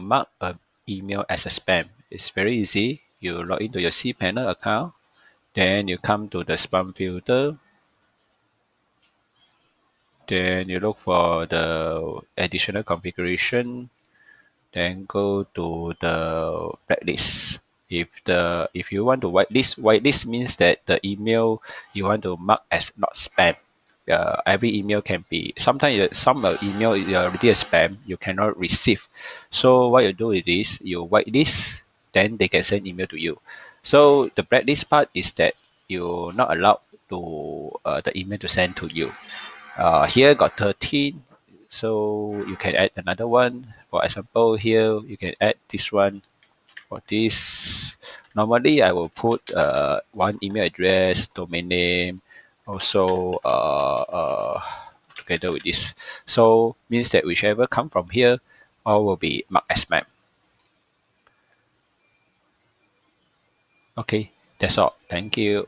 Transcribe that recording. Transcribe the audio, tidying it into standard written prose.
mark an email as a spam? It's very easy. You log into your cpanel account, then you come to the spam filter, then you look for the additional configuration, then go to the blacklist. If you want to whitelist means that the email you want to mark as not spam. Every email can be sometimes some email is already a spam, you cannot receive. So what you do is this: you whitelist, then they can send email to you. So the blacklist part is that you're not allowed to the email to send to you. Here got 13, so you can add another one. For example, here you can add this one. For this, normally I will put one email address, domain name, also together with this. So means that whichever come from here, all will be marked as spam. Okay, that's all. Thank you.